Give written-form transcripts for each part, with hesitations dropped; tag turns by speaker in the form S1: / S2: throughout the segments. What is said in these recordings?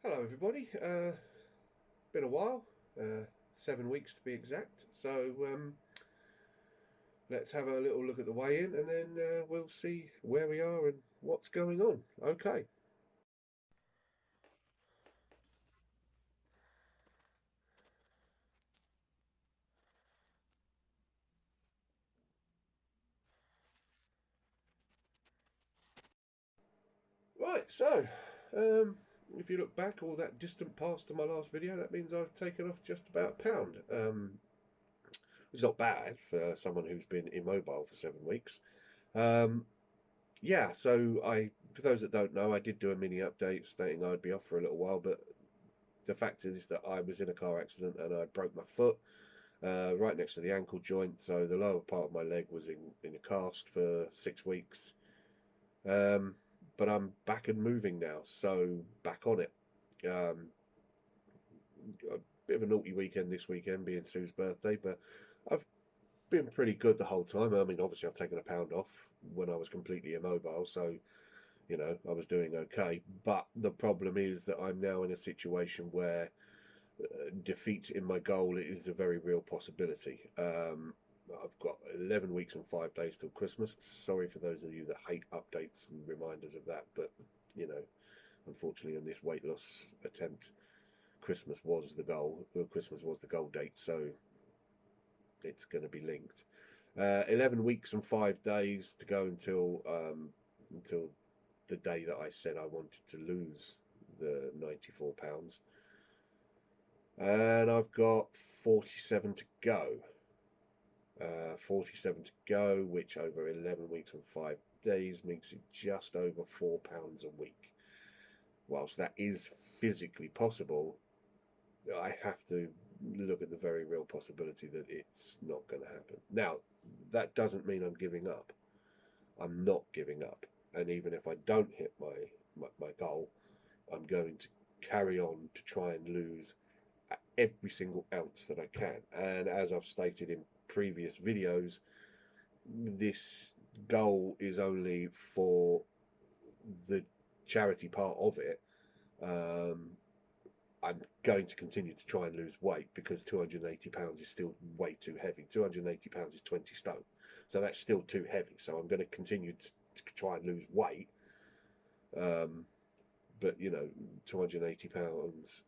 S1: Hello, everybody. Been a while, 7 weeks to be exact. So let's have a little look at the weigh in and then we'll see where we are and what's going on. Okay. Right, so um, if you look back all that distant past to my last video, that means I've taken off just about a pound, which is not bad for someone who's been immobile for 7 weeks. Um, yeah, so for those that don't know, I did do a mini update stating I'd be off for a little while, but the fact is that I was in a car accident and I broke my foot right next to the ankle joint. So the lower part of my leg was in a cast for 6 weeks. Um, but I'm back and moving now, so back on it. Um, a bit of a naughty weekend this weekend, being Sue's birthday, but I've been pretty good the whole time. I mean, obviously, I've taken a pound off when I was completely immobile, so I was doing okay. But the problem is that I'm now in a situation where defeat in my goal is a very real possibility. I've got 11 weeks and 5 days till Christmas. Sorry for those of you that hate updates and reminders of that, but you know, unfortunately, on this weight loss attempt, Christmas was the goal. Christmas was the goal date, so it's going to be linked. 11 weeks and 5 days to go until the day that I said I wanted to lose the 94 pounds. And I've got 47 to go. 47 to go, which over 11 weeks and 5 days makes it just over £4 a week. Whilst that is physically possible, I have to look at the very real possibility that it's not going to happen. Now, that doesn't mean I'm giving up. I'm not giving up. And even if I don't hit my goal, I'm going to carry on to try and lose every single ounce that I can. And as I've stated in previous videos, this goal is only for the charity part of it. Um, I'm going to continue to try and lose weight because £280 is still way too heavy. £280 is 20 stone. So that's still too heavy. So I'm going to continue to try and lose weight. Um, but, £280,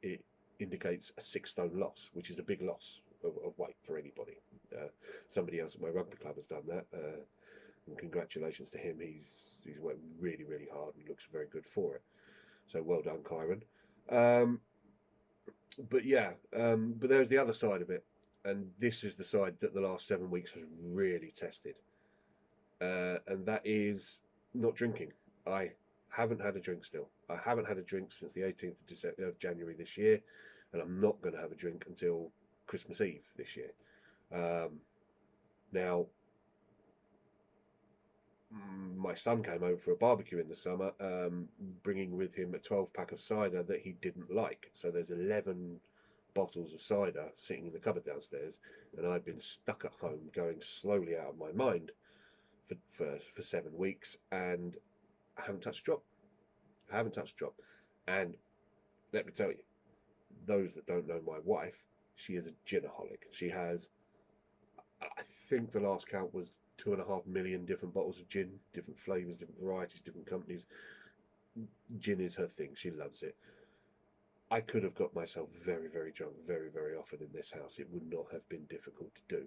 S1: it indicates a 6 stone loss, which is a big loss of weight for anybody. Somebody else at my rugby club has done that, and congratulations to him. He's worked really, really hard and looks very good for it. So well done, Kyron. Um, but there's the other side of it, and this is the side that the last 7 weeks has really tested, and that is not drinking. I haven't had a drink still. I haven't had a drink since the 18th of January this year, and I'm not going to have a drink until Christmas Eve this year. Um, Now, my son came over for a barbecue in the summer, bringing with him a 12 pack of cider that he didn't like. So there's 11 bottles of cider sitting in the cupboard downstairs, and I've been stuck at home going slowly out of my mind for 7 weeks, and I haven't touched a drop. I haven't touched a drop. And let me tell you, those that don't know my wife, she is a ginaholic. She has, I think the last count was 2.5 million different bottles of gin, different flavors, different varieties, different companies. Gin is her thing. She loves it. I could have got myself very, very drunk very, very often in this house. It would not have been difficult to do.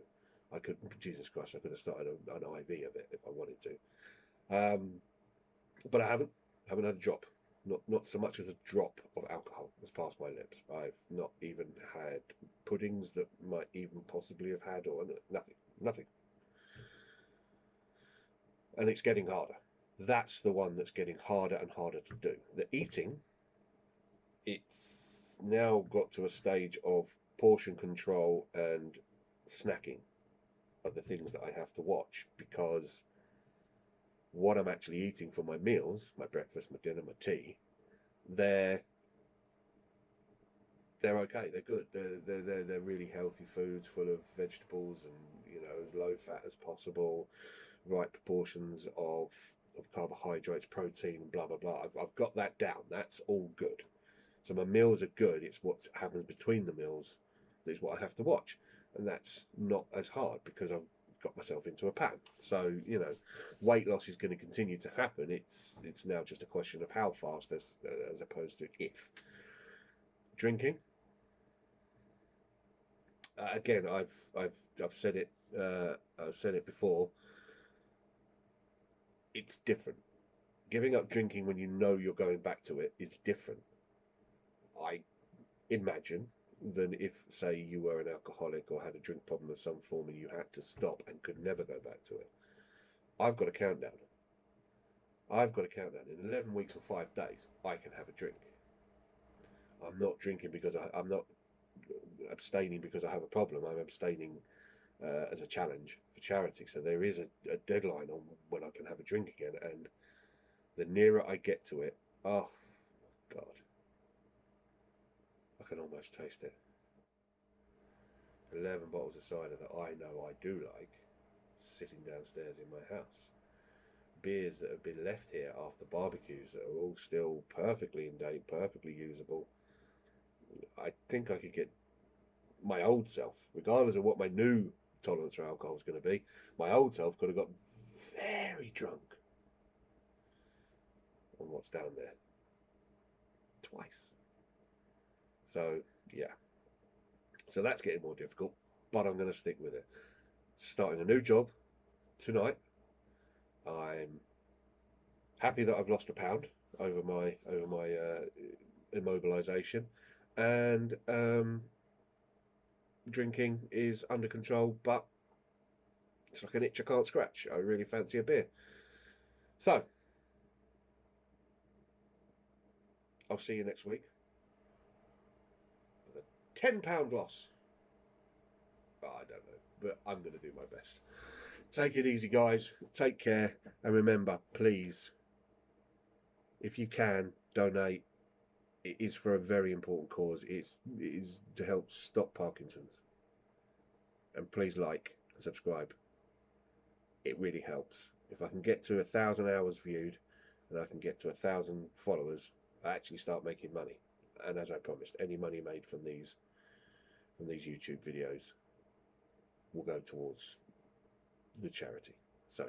S1: I could, Jesus Christ, I could have started an IV of it if I wanted to. Um, but I haven't had a drop. Not so much as a drop of alcohol has passed my lips. I've not even had puddings that might even possibly have had, or nothing, nothing. And it's getting harder. That's the one that's getting harder and harder to do. The eating, it's now got to a stage of portion control and snacking are the things that I have to watch, because what I'm actually eating for my meals, my breakfast, my dinner, my tea, they're they're okay. They're good. They're really healthy foods, full of vegetables and as low fat as possible, right proportions of of carbohydrates, protein, and blah blah blah. I've got that down. That's all good. So my meals are good. It's what happens between the meals that is what I have to watch, and that's not as hard because I've got myself into a pattern. So you know, weight loss is going to continue to happen. It's now just a question of how fast, as opposed to if. Drinking. Again, I've said it. I've said it before. It's different. Giving up drinking when you know you're going back to it is different. I imagine than if, say, you were an alcoholic or had a drink problem of some form and you had to stop and could never go back to it. I've got a countdown. I've got a countdown. In 11 weeks or 5 days, I can have a drink. I'm not drinking because I'm not abstaining because I have a problem. I'm abstaining as a challenge for charity. So there is a deadline on when I can have a drink again. And the nearer I get to it, oh, God, I can almost taste it. 11 bottles of cider that I know I do like sitting downstairs in my house. Beers that have been left here after barbecues that are all still perfectly in date, perfectly usable. I think I could get my old self, regardless of what my new tolerance for alcohol is going to be, my old self could have got very drunk on what's down there twice. So, yeah. So that's getting more difficult, but I'm going to stick with it. Starting a new job tonight. I'm happy that I've lost a pound over my immobilization, and drinking is under control, but it's like an itch I can't scratch. I really fancy a beer. So, I'll see you next week with a £10 loss. Oh, I don't know, but I'm going to do my best. Take it easy, guys. Take care. And remember, please, if you can, donate. It is for a very important cause. It is to help stop Parkinson's. And please like and subscribe. It really helps. If I can get to 1,000 hours viewed and I can get to 1,000 followers, I actually start making money. And as I promised, any money made from these YouTube videos will go towards the charity. So,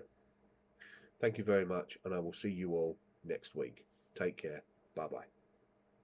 S1: thank you very much, and I will see you all next week. Take care. Bye-bye.